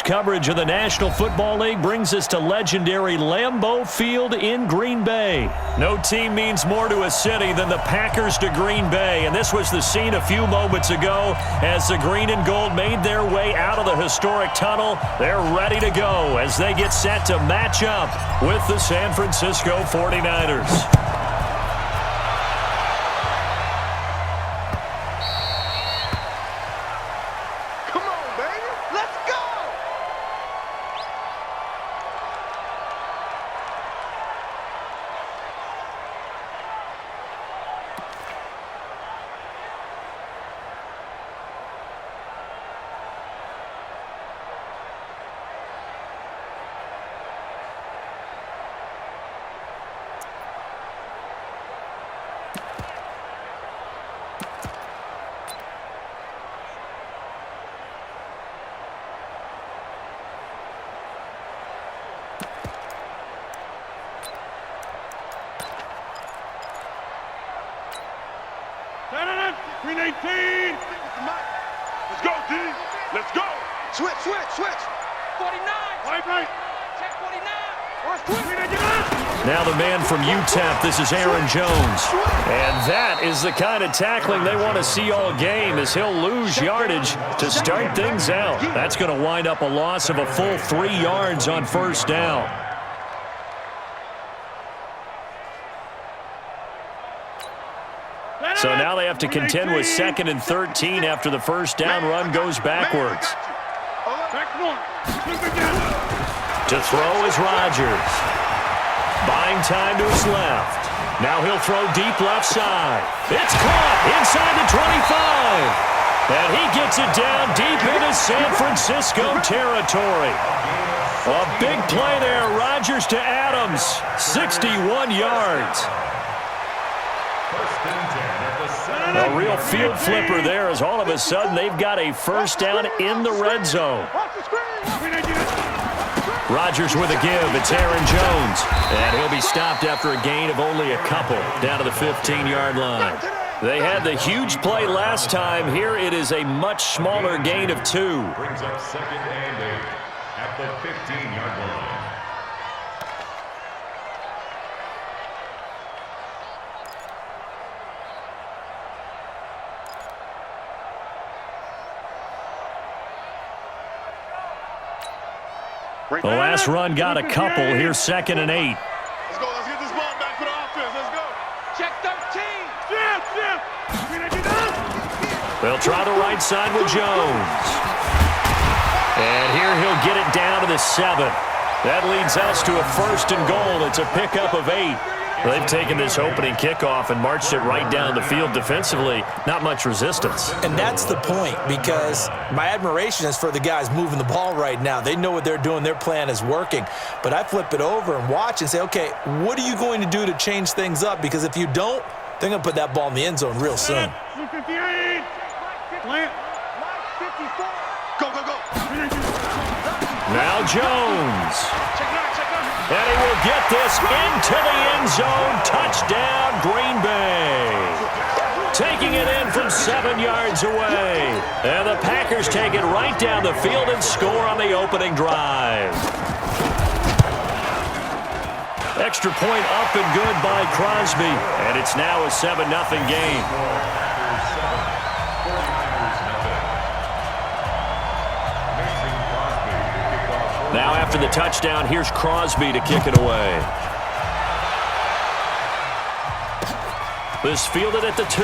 coverage of the National Football League brings us to legendary Lambeau Field in Green Bay. No team means more to a city than the Packers to Green Bay, and this was the scene a few moments ago as the green and gold made their way out of the historic tunnel. They're ready to go as they get set to match up with the San Francisco 49ers. Green 18. Let's go, D. Let's go. Switch. 49. Right. Check 49. Now the man from UTEP, this is Aaron Jones. And that is the kind of tackling they want to see all game as he'll lose yardage to start things out. That's going to wind up a loss of a full 3 yards on first down. So now they have to contend with 2nd and 13 after the first down run goes backwards. To throw is Rodgers. Buying time to his left. Now he'll throw deep left side. It's caught inside the 25. And he gets it down deep into San Francisco territory. A big play there. Rodgers to Adams. 61 yards. A real field flipper there as all of a sudden they've got a first down in the red zone. Rodgers with a give. It's Aaron Jones. And he'll be stopped after a gain of only a couple down to the 15-yard line. They had the huge play last time. Here it is a much smaller gain of 2. Brings up 2nd and 8 at the 15-yard line. The last run got a couple. Here's 2nd and 8. Let's go. Let's get this ball back for the offense. Let's go. Check 13. They'll try the right side with Jones. And here he'll get it down to the 7. That leads us to a 1st and goal. It's a pickup of 8. They've taken this opening kickoff and marched it right down the field defensively. Not much resistance. And that's the point, because my admiration is for the guys moving the ball right now. They know what they're doing. Their plan is working. But I flip it over and watch and say, okay, what are you going to do to change things up? Because if you don't, they're going to put that ball in the end zone real soon. 58. Plant. 54. Go. Now Jones. And he will get this into the end zone. Touchdown, Green Bay. Taking it in from 7 yards away. And the Packers take it right down the field and score on the opening drive. Extra point up and good by Crosby. And it's now a 7-0 game. Now after the touchdown, here's Crosby to kick it away. This fielded at the 2.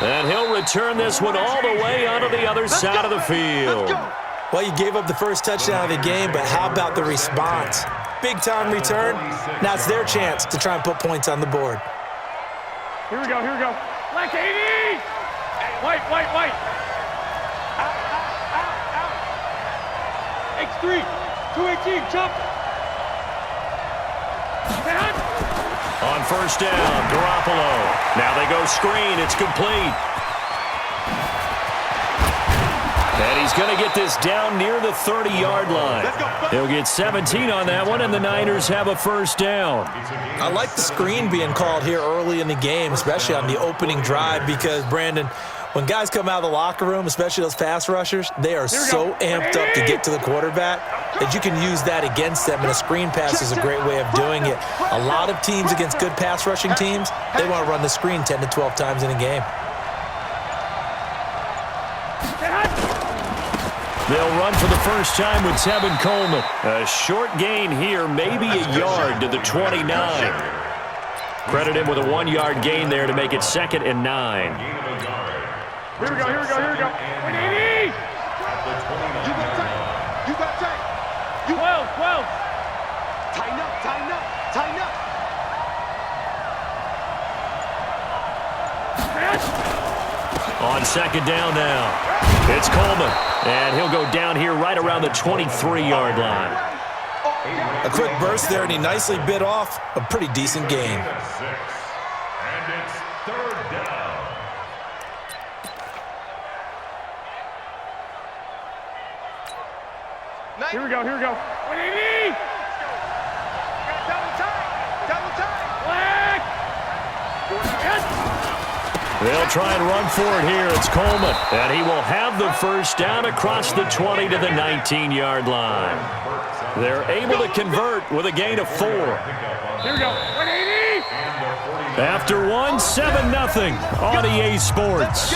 And he'll return this one all the way onto the other side of the field. Well, you gave up the first touchdown of the game, but how about the response? Big-time return. Now it's their chance to try and put points on the board. Here we go. Black 80. White. Out. X3. 218. Jump. On first down, Garoppolo. Now they go screen. It's complete. And he's going to get this down near the 30-yard line. He'll get 17 on that one, and the Niners have a first down. I like the screen being called here early in the game, especially on the opening drive, because, Brandon, When guys come out of the locker room, especially those pass rushers, they are so amped up to get to the quarterback that you can use that against them, and a screen pass is a great way of doing it. A lot of teams against good pass rushing teams, they want to run the screen 10 to 12 times in a game. They'll run for the first time with Tevin Coleman. A short gain here, maybe a yard to the 29. Credit him with a 1-yard gain there to make it 2nd and 9. Here we go. 180! You got tight. 12. Tighten up. On 2nd down now, it's Coleman, and he'll go down here right around the 23-yard line. A quick burst there, and he nicely bit off a pretty decent gain. And it's 3rd down. Here we go. 180! Double time! Black! They'll try and run for it here. It's Coleman, and he will have the first down across the 20 to the 19-yard line. They're able to convert with a gain of 4. Here we go. 180! After 1, 7-0 on EA Sports.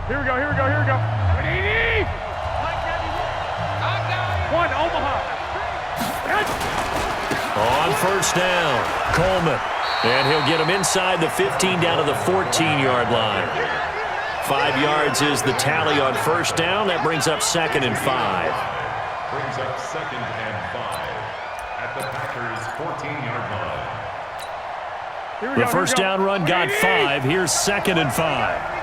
Here we go. 180! One, Omaha. On first down, Coleman. And he'll get him inside the 15 down to the 14-yard line. 5 yards is the tally on first down. That brings up 2nd and 5. Brings up 2nd and 5 at the Packers' 14-yard line. The first down run got 5. Here's 2nd and 5.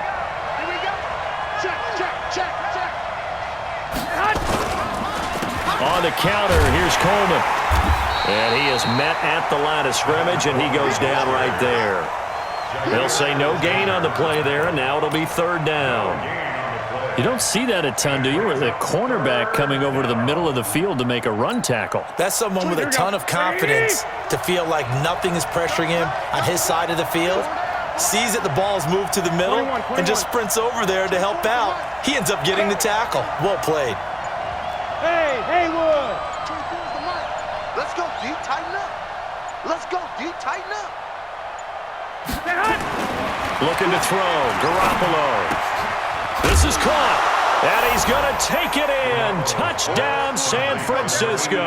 On the counter, here's Coleman. And he is met at the line of scrimmage, and he goes down right there. They'll say no gain on the play there, and now it'll be 3rd down. You don't see that a ton, do you? With a cornerback coming over to the middle of the field to make a run tackle. That's someone with a ton of confidence to feel like nothing is pressuring him on his side of the field. Sees that the ball's moved to the middle and just sprints over there to help out. He ends up getting the tackle. Well played. Hey, Haywood! Let's go, D. Tighten up. Looking to throw. Garoppolo. This is caught. And he's going to take it in. Touchdown, San Francisco.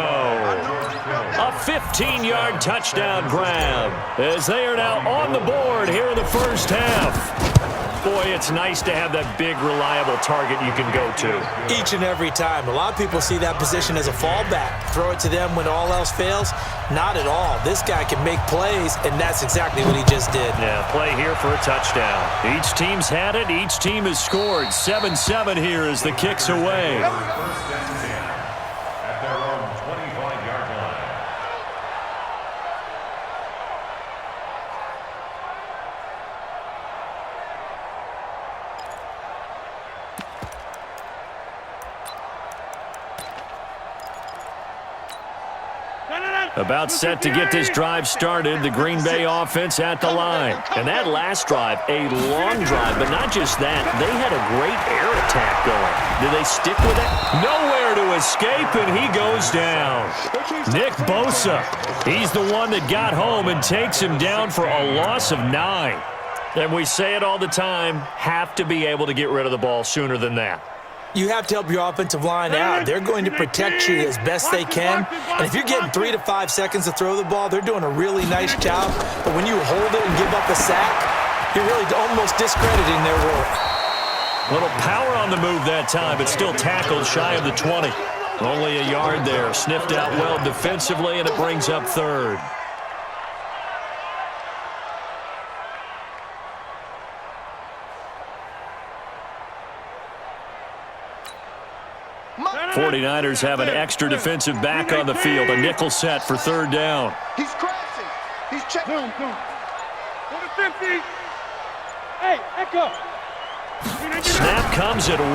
A 15-yard touchdown grab as they are now on the board here in the first half. Boy, it's nice to have that big, reliable target you can go to. Each and every time. A lot of people see that position as a fallback. Throw it to them when all else fails. Not at all. This guy can make plays, and that's exactly what he just did. Yeah, play here for a touchdown. Each team's had it. Each team has scored. 7-7 here as the kick's away. First and 10 at their own 25-yard line. About set to get this drive started, the Green Bay offense at the line. And that last drive, a long drive, but not just that. They had a great air attack going. Did they stick with it? Nowhere to escape, and he goes down. Nick Bosa, he's the one that got home and takes him down for a loss of 9. And we say it all the time, have to be able to get rid of the ball sooner than that. You have to help your offensive line out. They're going to protect you as best they can. And if you're getting 3 to 5 seconds to throw the ball, they're doing a really nice job. But when you hold it and give up a sack, you're really almost discrediting their work. Little power on the move that time, but still tackled shy of the 20. Only a yard there. Sniffed out well defensively, and it brings up 3rd. '49ers have an extra defensive back on the field. A nickel set for 3rd down. He's crashing. He's checking. 50. Hey, Echo. Snap comes at 1.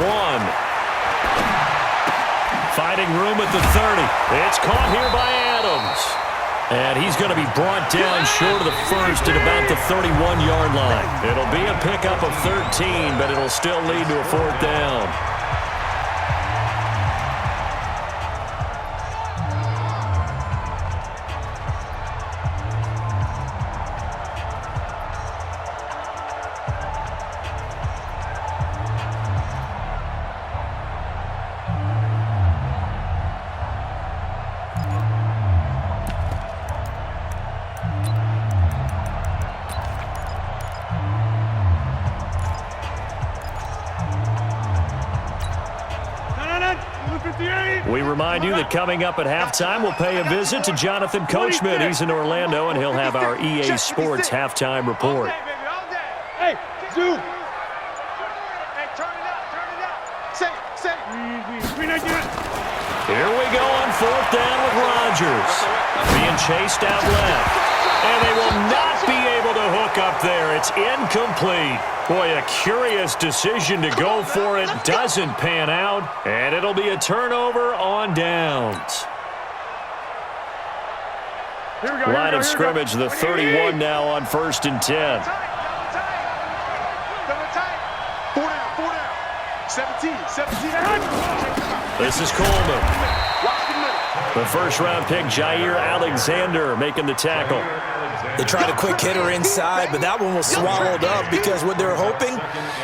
Finding room at the 30. It's caught here by Adams. And he's going to be brought down short of the first at about the 31-yard line. It'll be a pickup of 13, but it'll still lead to a 4th down. We remind you that coming up at halftime, we'll pay a visit to Jonathan Coachman. He's in Orlando, and he'll have our EA Sports halftime report. Hey, Zoo. Hey, turn it up. Say it. Here we go on 4th down with Rodgers. Being chased out left. And they will not be able to hook up there. It's incomplete. Boy, a curious decision to go for it. Doesn't pan out. And it'll be a turnover on downs. Line of scrimmage, the 31 now on 1st and 10. 4 down. 17. This is Coleman. The first-round pick, Jair Alexander, making the tackle. They tried a quick hitter inside, but that one was swallowed up because what they're hoping,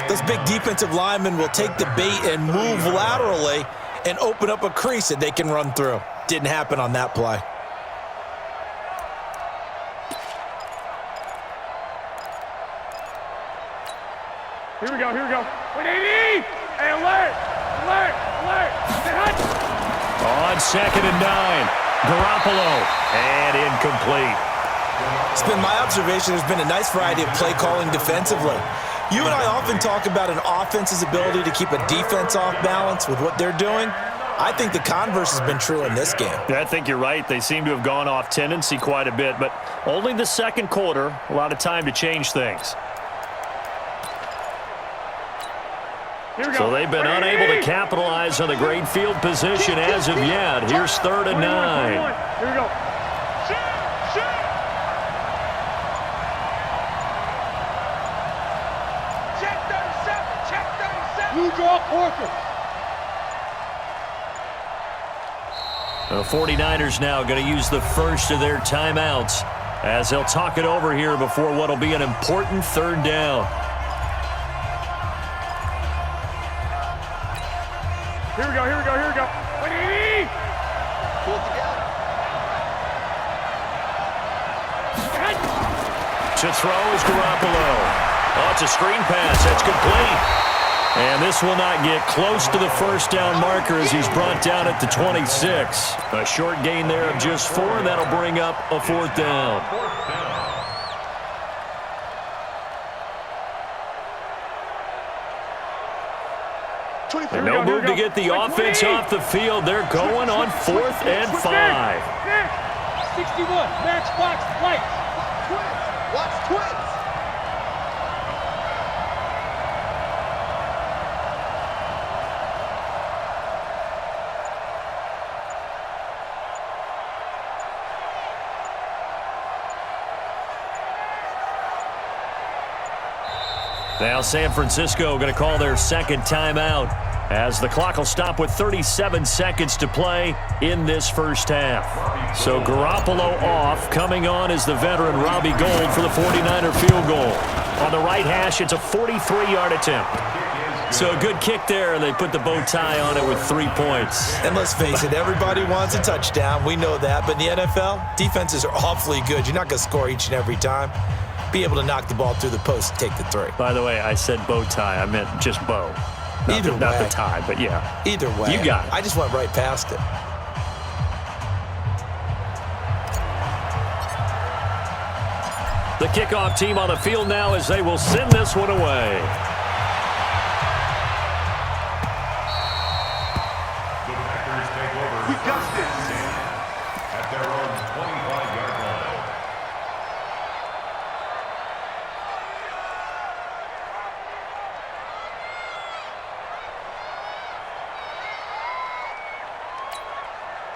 those big defensive linemen will take the bait and move laterally and open up a crease that they can run through. Didn't happen on that play. Here we go. 180. Hey, alert. On 2nd and 9, Garoppolo, and incomplete. It's been my observation there's been a nice variety of play calling defensively. You and I often talk about an offense's ability to keep a defense off balance with what they're doing. I think the converse has been true in this game. I think you're right. They seem to have gone off tendency quite a bit, but only the second quarter, a lot of time to change things. So they've been unable to capitalize on the great field position as of yet. Here's 3rd and 9. Here we go. Check 37. Blue draw quarter. The 49ers now going to use the first of their timeouts as they'll talk it over here before what will be an important 3rd down. Here we go. 180. Pull it together. To throw is Garoppolo. Oh, it's a screen pass. That's complete. And this will not get close to the 1st down marker as he's brought down at the 26. A short gain there of just 4, and that'll bring up a 4th down. And no move to get the offense off the field. They're going on 4th and 5. 61. Matchbox lights. Watch twins. Now San Francisco going to call their second timeout as the clock will stop with 37 seconds to play in this first half. So Garoppolo off. Coming on is the veteran Robbie Gould for the 49er field goal. On the right hash, it's a 43-yard attempt. So a good kick there, and they put the bow tie on it with 3 points. And let's face it, everybody wants a touchdown. We know that. But in the NFL, defenses are awfully good. You're not going to score each and every time. Be able to knock the ball through the post and take the 3. By the way, I said bow tie. I meant just bow. Not the tie, but yeah. Either way. You got it. I just went right past it. The kickoff team on the field now as they will send this one away. The Packers take over. We got this. At their own 25-yard line.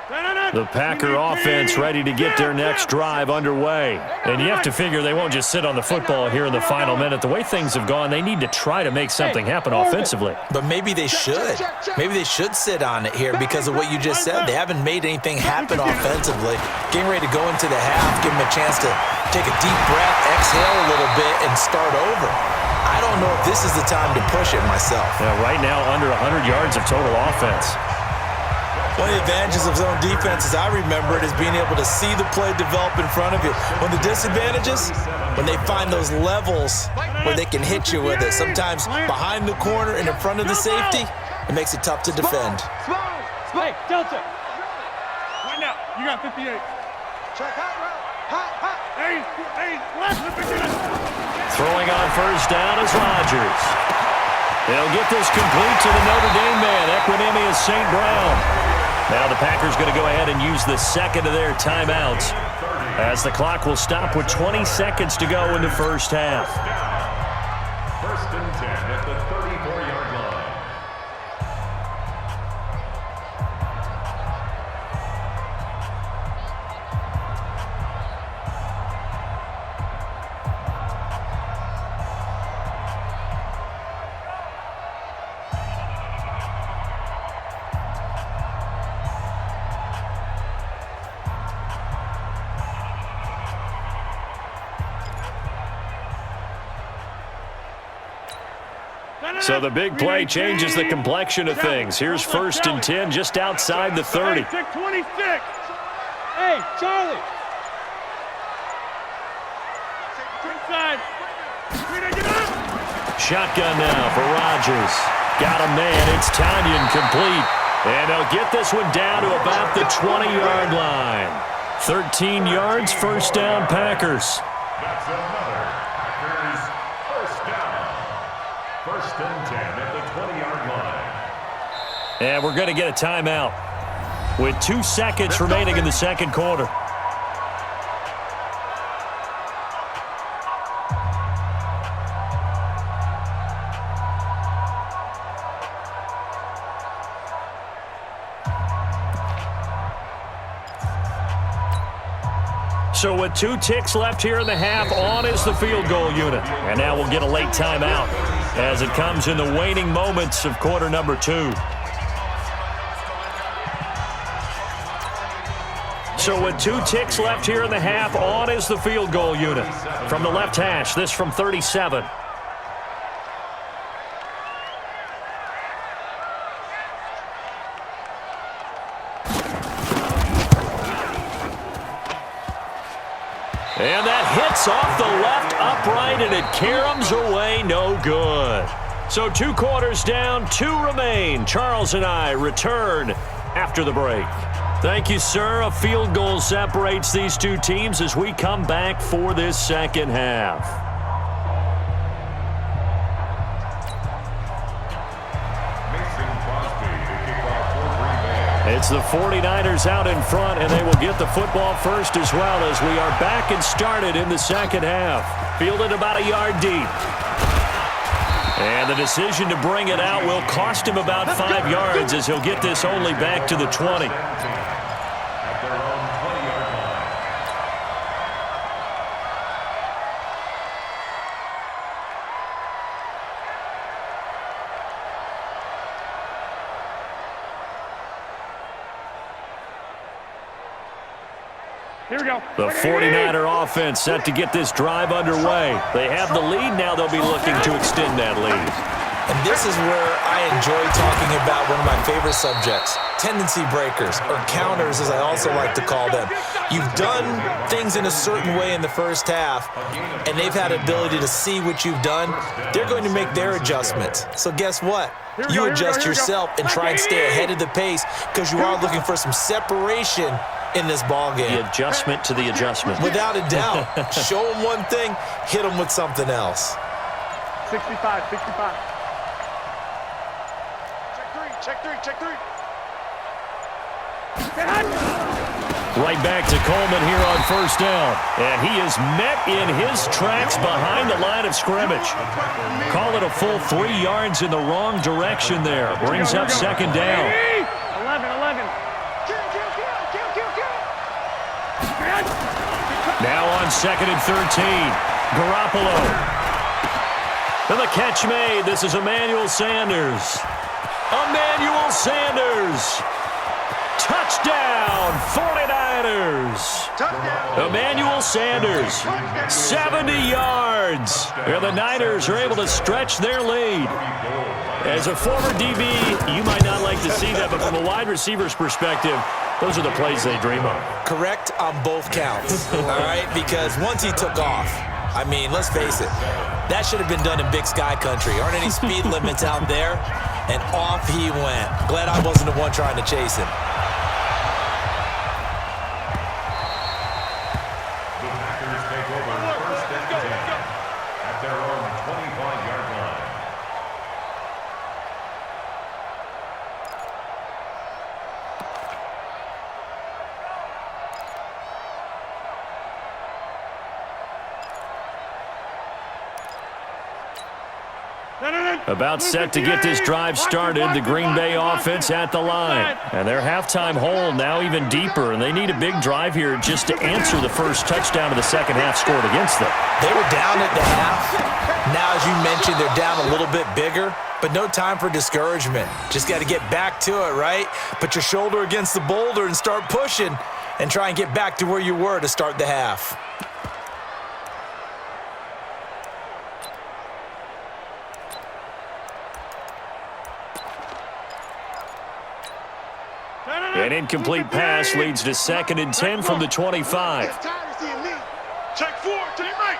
The Packer offense ready to get their next drive underway. And you have to figure they won't just sit on the football here in the final minute. The way things have gone, they need to try to make something happen offensively. But maybe they should. Maybe they should sit on it here because of what you just said. They haven't made anything happen offensively. Getting ready to go into the half, give them a chance to take a deep breath, exhale a little bit, and start over. I don't know if this is the time to push it myself. Yeah, right now, under 100 yards of total offense. One of the advantages of zone defense, as I remember it, is being able to see the play develop in front of you. One of the disadvantages, when they find those levels where they can hit you with it. Sometimes behind the corner and in front of the safety, it makes it tough to defend. Hey, Delta. Right now, you got 58. Check hot route. Hot. Hey, left the beginning. Throwing on first down is Rodgers. They'll get this complete to the Notre Dame man, Equanimous St. Brown. Now the Packers going to go ahead and use the second of their timeouts as the clock will stop with 20 seconds to go in the first half. First and 10 at the 34-yard line. So the big play changes the complexion of things. Here's first and 10 just outside the 30. 26. Hey, Charlie. Inside. Shotgun now for Rodgers. Got a man. It's Tanyan complete. And they'll get this one down to about the 20-yard line. 13 yards, first down, Packers. That's another Packers first down. First and 10 at the 20-yard line. And we're going to get a timeout with 2 seconds remaining in the second quarter. So with 2 ticks left here in the half, on is the field goal unit. And now we'll get a late timeout as it comes in the waning moments of quarter number 2. So with 2 ticks left here in the half, on is the field goal unit. From the left hash, this from 37. And that hits off the left upright, and it caroms away, no good. So 2 quarters down, 2 remain. Charles and I return after the break. Thank you, sir. A field goal separates these 2 teams as we come back for this second half. It's the 49ers out in front, and they will get the football first as well as we are back and started in the second half. Fielded about a yard deep. And the decision to bring it out will cost him about 5 yards as he'll get this only back to the 20. Here we go. The 49er offense set to get this drive underway. They have the lead. Now they'll be looking to extend that lead. And this is where I enjoy talking about one of my favorite subjects, tendency breakers, or counters as I also like to call them. You've done things in a certain way in the first half, and they've had ability to see what you've done. They're going to make their adjustments. So guess what? You adjust yourself and try and stay ahead of the pace because you are looking for some separation in this ball game. The adjustment to the adjustment. Without a doubt. Show them one thing, hit them with something else. 65. Check three. Right back to Coleman here on first down. And he is met in his tracks behind the line of scrimmage. Call it a full 3 yards in the wrong direction there. Brings up second down. 11. 2nd and 13. Garoppolo. And the catch made. This is Emmanuel Sanders. Emmanuel Sanders. Touchdown, 49ers. Emmanuel Sanders, 70 yards. And the Niners are able to stretch their lead. As a former DB, you might not like to see that, but from a wide receiver's perspective, those are the plays they dream of. Correct on both counts, all right? Because once he took off, I mean, let's face it, that should have been done in Big Sky country. Aren't any speed limits out there? And off he went. Glad I wasn't the one trying to chase him. The Packers take over 1st and 10 at their own 25-yard line. About set to get this drive started, the Green Bay offense at the line. And their halftime hole now even deeper, and they need a big drive here just to answer the first touchdown of the second half scored against them. They were down at the half. Now, as you mentioned, they're down a little bit bigger, but no time for discouragement. Just got to get back to it, right? Put your shoulder against the boulder and start pushing and try and get back to where you were to start the half. An incomplete pass leads to 2nd and 10 from the 25. Check 4 to the right.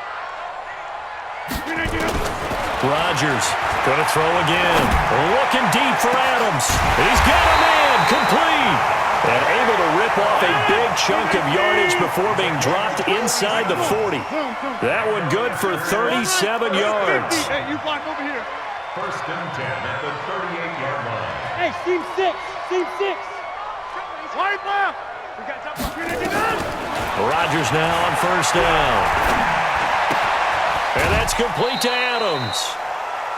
Rodgers going to throw again. Looking deep for Adams. He's got a man complete. And able to rip off a big chunk of yardage before being dropped inside the 40. That one good for 37 yards. Hey, you block over here. 1st and 10 at the 38-yard line. Hey, team 6. Team 6. Right left. We got something. Rodgers now on 1st down. And that's complete to Adams.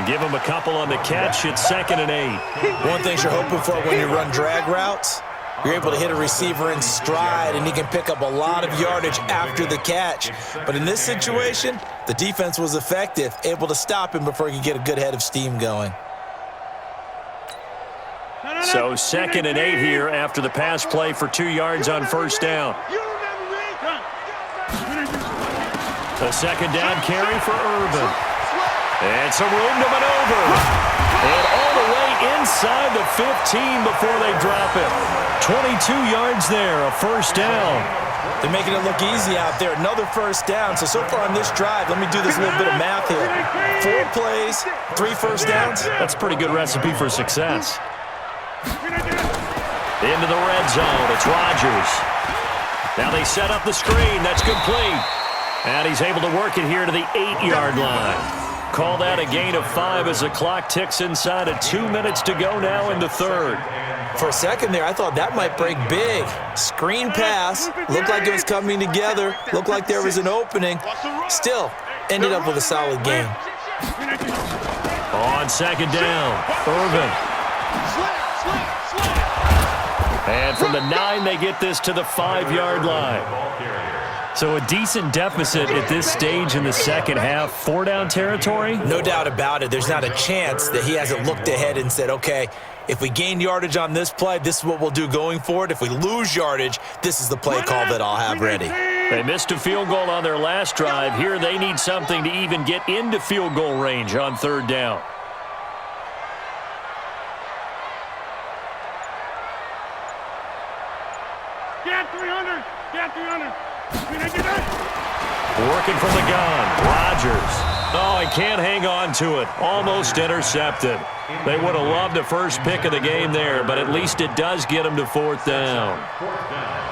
Give him a couple on the catch. It's 2nd and 8. One thing you're hoping for when you run drag routes, you're able to hit a receiver in stride, and he can pick up a lot of yardage after the catch. But in this situation, the defense was effective, able to stop him before he could get a good head of steam going. So 2nd and 8 here after the pass play for 2 yards on 1st down. The 2nd down carry for Urban. And some room to maneuver. And all the way inside the 15 before they drop it. 22 yards there, a 1st down. They're making it look easy out there. Another 1st down. So far on this drive, let me do this little bit of math here. 4 plays, 3 1st downs. That's a pretty good recipe for success. Into the red zone. It's Rodgers. Now they set up the screen. That's complete. And he's able to work it here to the 8-yard line. Call that a gain of 5 as the clock ticks inside of 2 minutes to go now in the 3rd. For a second there, I thought that might break big. Screen pass. Looked like it was coming together. Looked like there was an opening. Still, ended up with a solid gain. On 2nd down, Urban. And from the 9, they get this to the 5-yard line. So a decent deficit at this stage in the second half. 4-down territory? No doubt about it. There's not a chance that he hasn't looked ahead and said, okay, if we gain yardage on this play, this is what we'll do going forward. If we lose yardage, this is the play call that I'll have ready. They missed a field goal on their last drive. Here they need something to even get into field goal range on 3rd down. Get 300. Get 300. Working from the gun, Rodgers. Oh, he can't hang on to it. Almost intercepted. They would have loved a first pick of the game there, but at least it does get them to 4th down. 4th down.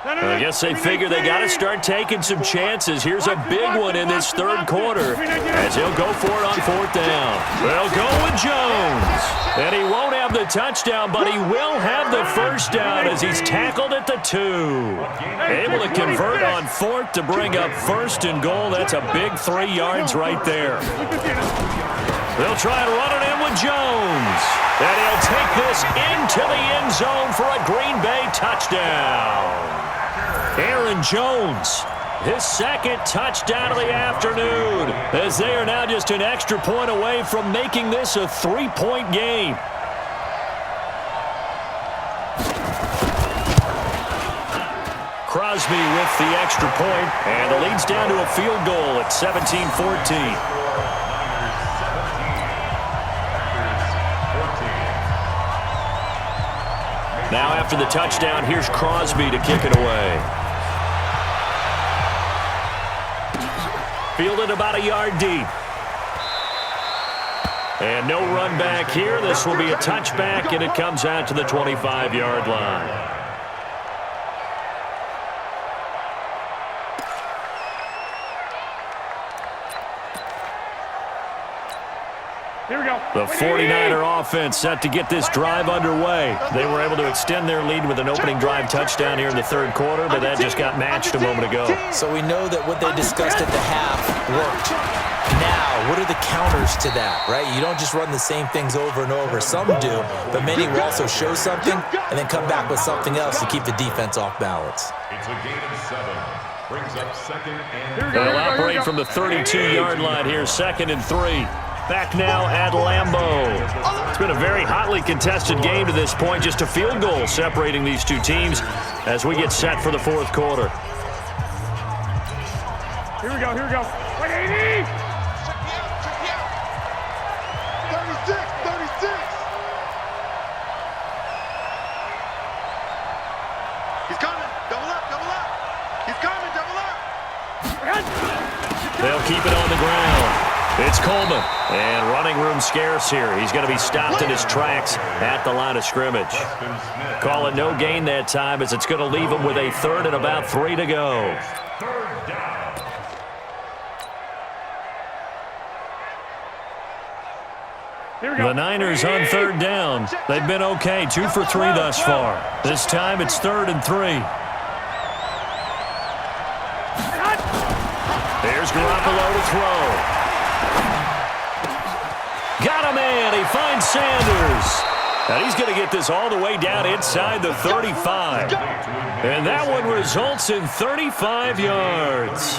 I guess they figure they got to start taking some chances. Here's a big one in this 3rd quarter as he'll go for it on 4th down. They'll go with Jones, and he won't have have the touchdown, but he will have the first down as he's tackled at the 2. Able to convert on 4th to bring up 1st and goal. That's a big 3 yards right there. They'll try and run it in with Jones. And he'll take this into the end zone for a Green Bay touchdown. Aaron Jones, his 2nd touchdown of the afternoon, as they are now just an extra point away from making this a 3-point game. Crosby with the extra point, and the lead's down to a field goal at 17-14. Now after the touchdown, here's Crosby to kick it away. Fielded about a yard deep. And no run back here. This will be a touchback, and it comes out to the 25-yard line. Here we go. The 49er offense set to get this drive underway. They were able to extend their lead with an opening drive touchdown here in the 3rd quarter, but that just got matched a moment ago. So we know that what they discussed at the half worked. Now, what are the counters to that, right? You don't just run the same things over and over. Some do, but many will also show something and then come back with something else to keep the defense off balance. It's a gain of 7. Brings up 2nd and They'll operate from the 32-yard line here, 2nd and 3. Back now at Lambeau. It's been a very hotly contested game to this point. Just a field goal separating these two teams as we get set for the 4th quarter. Here we go, here we go. 180! 36, 36. He's coming. Double up, double up. He's coming, double up. They'll keep it on the ground. It's Coleman, and running room scarce here. He's going to be stopped in his tracks at the line of scrimmage. Call it no gain that time, as it's going to leave him with a 3rd and about 3 to go. 3rd down. Here we go. The Niners on 3rd down. They've been okay, 2 for 3 thus far. This time it's 3rd and 3. Here's Garoppolo to throw. Got a man. He finds Sanders. And he's going to get this all the way down inside the 35. And that one results in 35 yards.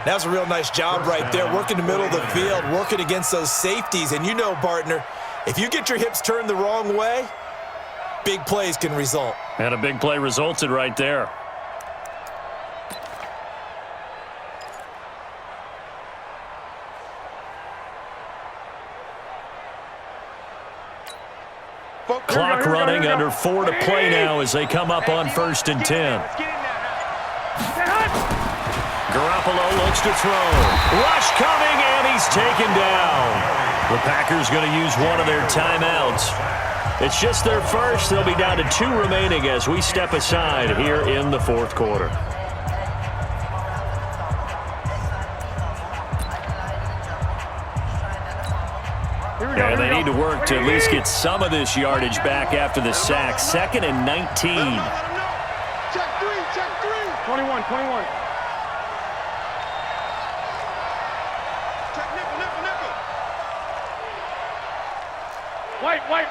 That's a real nice job right there, working the middle of the field, working against those safeties. And you know, partner, if you get your hips turned the wrong way, big plays can result. And a big play resulted right there. Clock running, under 4 to play now as they come up on 1st and 10. Garoppolo looks to throw. Rush coming, and he's taken down. The Packers going to use one of their timeouts. It's just their first. They'll be down to 2 remaining as we step aside here in the 4th quarter. And they need to work to at least get some of this yardage back after the sack. 2nd and 19. Check 3, check 3. 21, 21. Check nickel, nickel, nickel. White. 91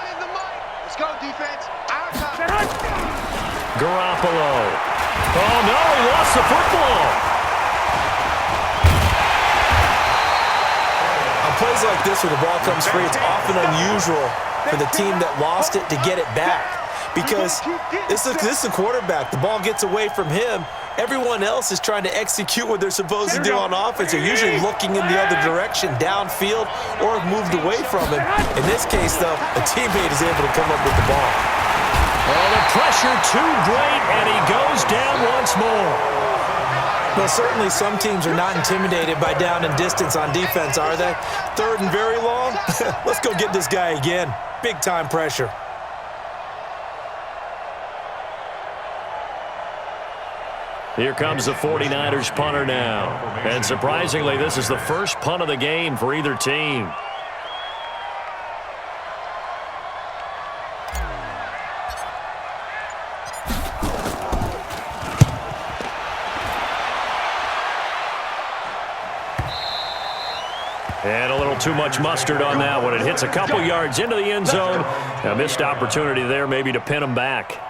in the mic. Let's go, defense. Our time. Garoppolo. Oh, no, he lost the football. Plays like this where the ball comes free, it's often unusual for the team that lost it to get it back, because this is a quarterback. The ball gets away from him. Everyone else is trying to execute what they're supposed to do on offense. They're usually looking in the other direction, downfield, or have moved away from him. In this case, though, a teammate is able to come up with the ball. Well, the pressure too great, and he goes down once more. Well, certainly some teams are not intimidated by down and distance on defense, are they? 3rd and very long? Let's go get this guy again. Big time pressure. Here comes the 49ers punter now. And surprisingly, this is the first punt of the game for either team. And a little too much mustard on that one. It hits a couple yards into the end zone. A missed opportunity there maybe to pin them back.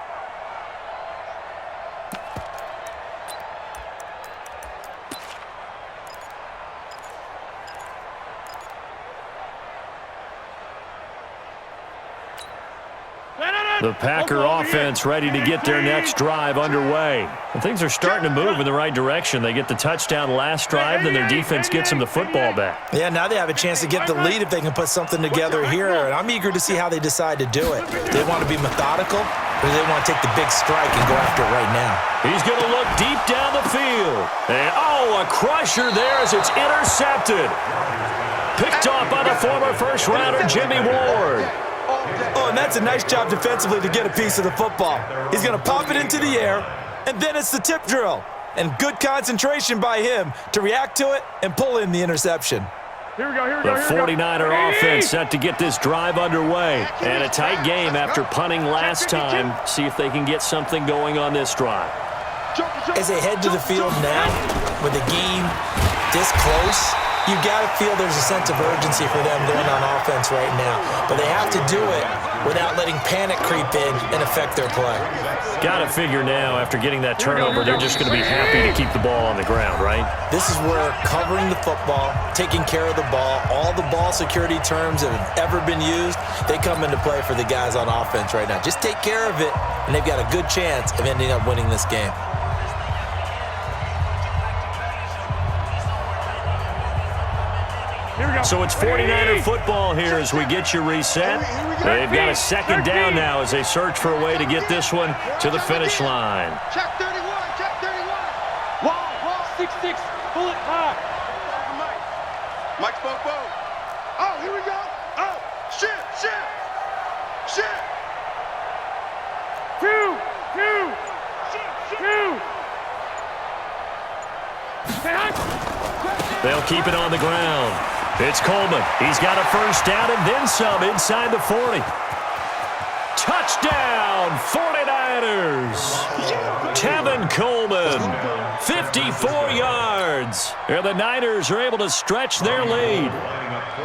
The Packer offense ready to get their next drive underway. And things are starting to move in the right direction. They get the touchdown last drive, then their defense gets them the football back. Yeah, now they have a chance to get the lead if they can put something together here. And I'm eager to see how they decide to do it. Do they want to be methodical, or do they want to take the big strike and go after it right now? He's going to look deep down the field. And, oh, a crusher there as it's intercepted. Picked off by the former first-rounder Jimmy Ward. Oh, and that's a nice job defensively to get a piece of the football. He's going to pop it into the air, and then it's the tip drill. And good concentration by him to react to it and pull in the interception. Here we go. The 49er offense set to get this drive underway. And a tight game after punting last time. See if they can get something going on this drive. As they head to the field now, with the game this close, you got to feel there's a sense of urgency for them going on offense right now. But they have to do it without letting panic creep in and affect their play. Got to figure now, after getting that turnover, they're just going to be happy to keep the ball on the ground, right? This is where covering the football, taking care of the ball, all the ball security terms that have ever been used, they come into play for the guys on offense right now. Just take care of it, and they've got a good chance of ending up winning this game. So it's 49er football here as we get you reset. They've got a second down now as they search for a way to get this one to the finish line. Check 31, check 31. Wall, 6-6, pull it high. Mike spoke. Oh, here we go. Oh, shit. Two. They'll keep it on the ground. It's Coleman. He's got a first down and then some inside the 40. Touchdown, 49ers. Tevin Coleman, 54 yards. And the Niners are able to stretch their lead.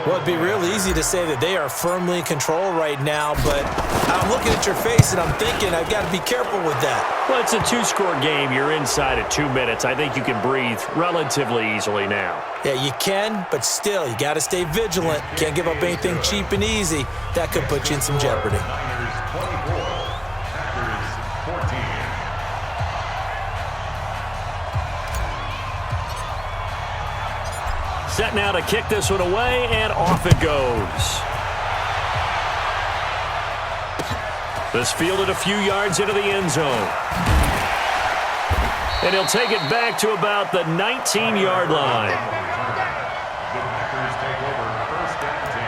Well, it'd be real easy to say that they are firmly in control right now, but I'm looking at your face and I'm thinking I've got to be careful with that. Well, it's a two-score game. You're inside at 2 minutes. I think you can breathe relatively easily now. Yeah, you can, but still, you got to stay vigilant. Can't give up anything cheap and easy. That could put you in some jeopardy. Set now to kick this one away, and off it goes. This fielded a few yards into the end zone. And he'll take it back to about the 19-yard line. The Packers take over first and 10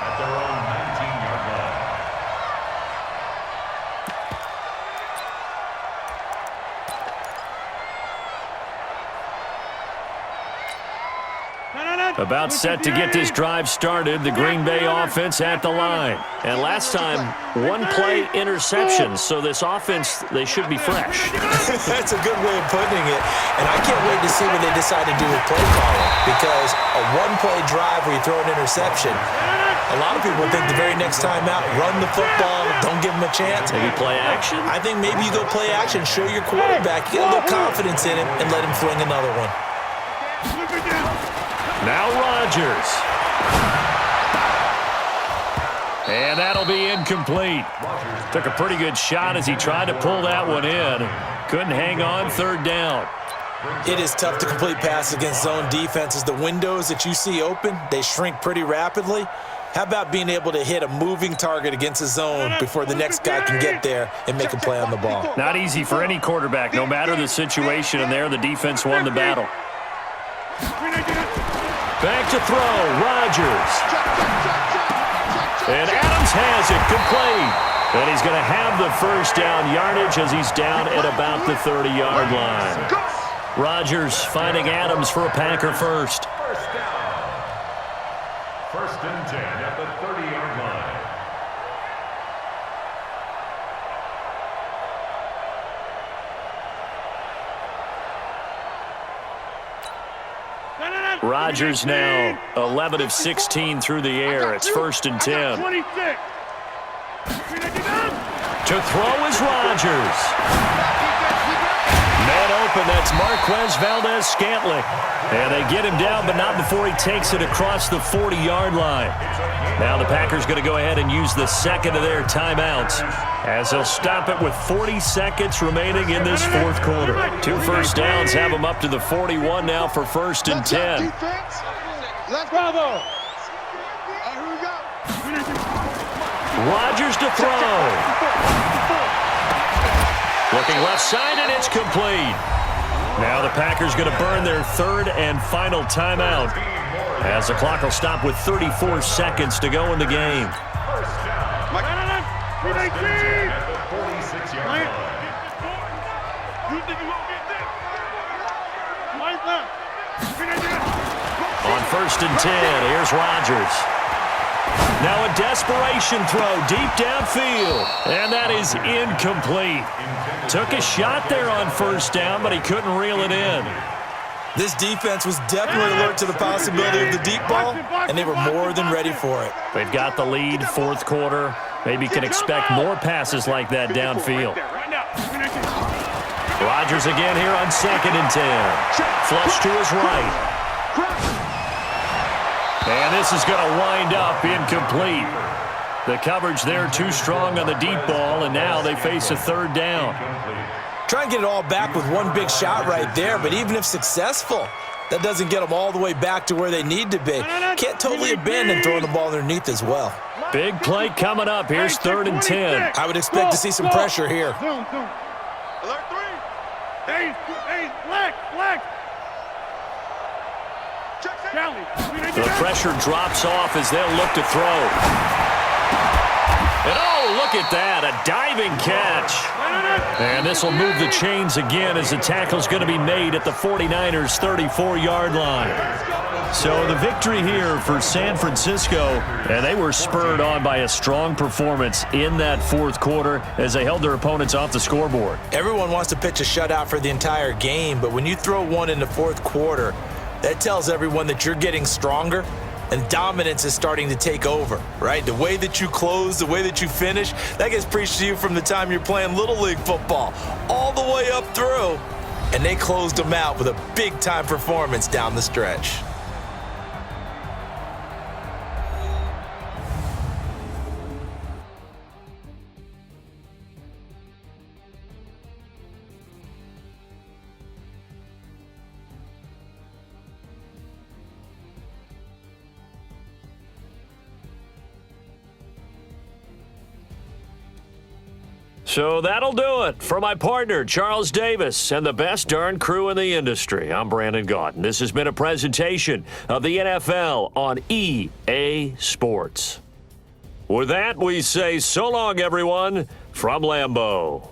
at their own 19-yard line. About set to get this drive started, the Green Bay offense at the line. And last time, one-play interception, so this offense, they should be fresh. That's a good way of putting it. And I can't wait to see what they decide to do with play calling, because a one-play drive where you throw an interception, a lot of people think the very next time out, run the football, don't give them a chance. Maybe play action? I think maybe you go play action, show your quarterback, you get a little confidence in him, and let him fling another one. Now Rodgers. And that'll be incomplete. Took a pretty good shot as he tried to pull that one in. Couldn't hang on, third down. It is tough to complete passes against zone defenses. The windows that you see open, they shrink pretty rapidly. How about being able to hit a moving target against a zone before the next guy can get there and make a play on the ball? Not easy for any quarterback, no matter the situation, and there the defense won the battle. Back to throw, Rodgers. And Adams has it, complete. And he's going to have the first down yardage as he's down at about the 30-yard line. Rodgers finding Adams for a Packer first. First down. First and 10 at the 30-yard line. Rodgers now 11 of 16 through the air. It's first and 10. 26. To throw is Rodgers. Man open, that's Marquez Valdez-Scantling. And they get him down, but not before he takes it across the 40-yard line. Now the Packers going to go ahead and use the second of their timeouts as they'll stop it with 40 seconds remaining in this fourth quarter. 2 first downs have them up to the 41 now for first and 10. Bravo. Rodgers to throw. Looking left side, and it's complete. Now the Packers going to burn their third and final timeout as the clock will stop with 34 seconds to go in the game. On first and 10, here's Rodgers. Now a desperation throw deep downfield, and that is incomplete. Took a shot there on first down, but he couldn't reel it in. This defense was definitely alert to the possibility of the deep ball, and they were more than ready for it. They've got the lead, fourth quarter. Maybe can expect more passes like that downfield. Rodgers again here on second and 10. Flush to his right. And this is going to wind up incomplete. The coverage there too strong on the deep ball, and now they face a third down. Try and get it all back with one big shot right there, but even if successful, that doesn't get them all the way back to where they need to be. Can't totally abandon throwing the ball underneath as well. Big play coming up. Here's third and 10. I would expect to see some pressure here. Alert 3. Hey, black. The pressure drops off as they'll look to throw. And oh, look at that, a diving catch. And this will move the chains again as the tackle's going to be made at the 49ers' 34-yard line. So the victory here for San Francisco, and they were spurred on by a strong performance in that fourth quarter as they held their opponents off the scoreboard. Everyone wants to pitch a shutout for the entire game, but when you throw one in the fourth quarter, that tells everyone that you're getting stronger and dominance is starting to take over, right? The way that you close, the way that you finish, that gets preached to you from the time you're playing Little League football all the way up through. And they closed them out with a big-time performance down the stretch. So that'll do it for my partner, Charles Davis, and the best darn crew in the industry. I'm Brandon Gaudin. This has been a presentation of the NFL on EA Sports. With that, we say so long, everyone, from Lambeau.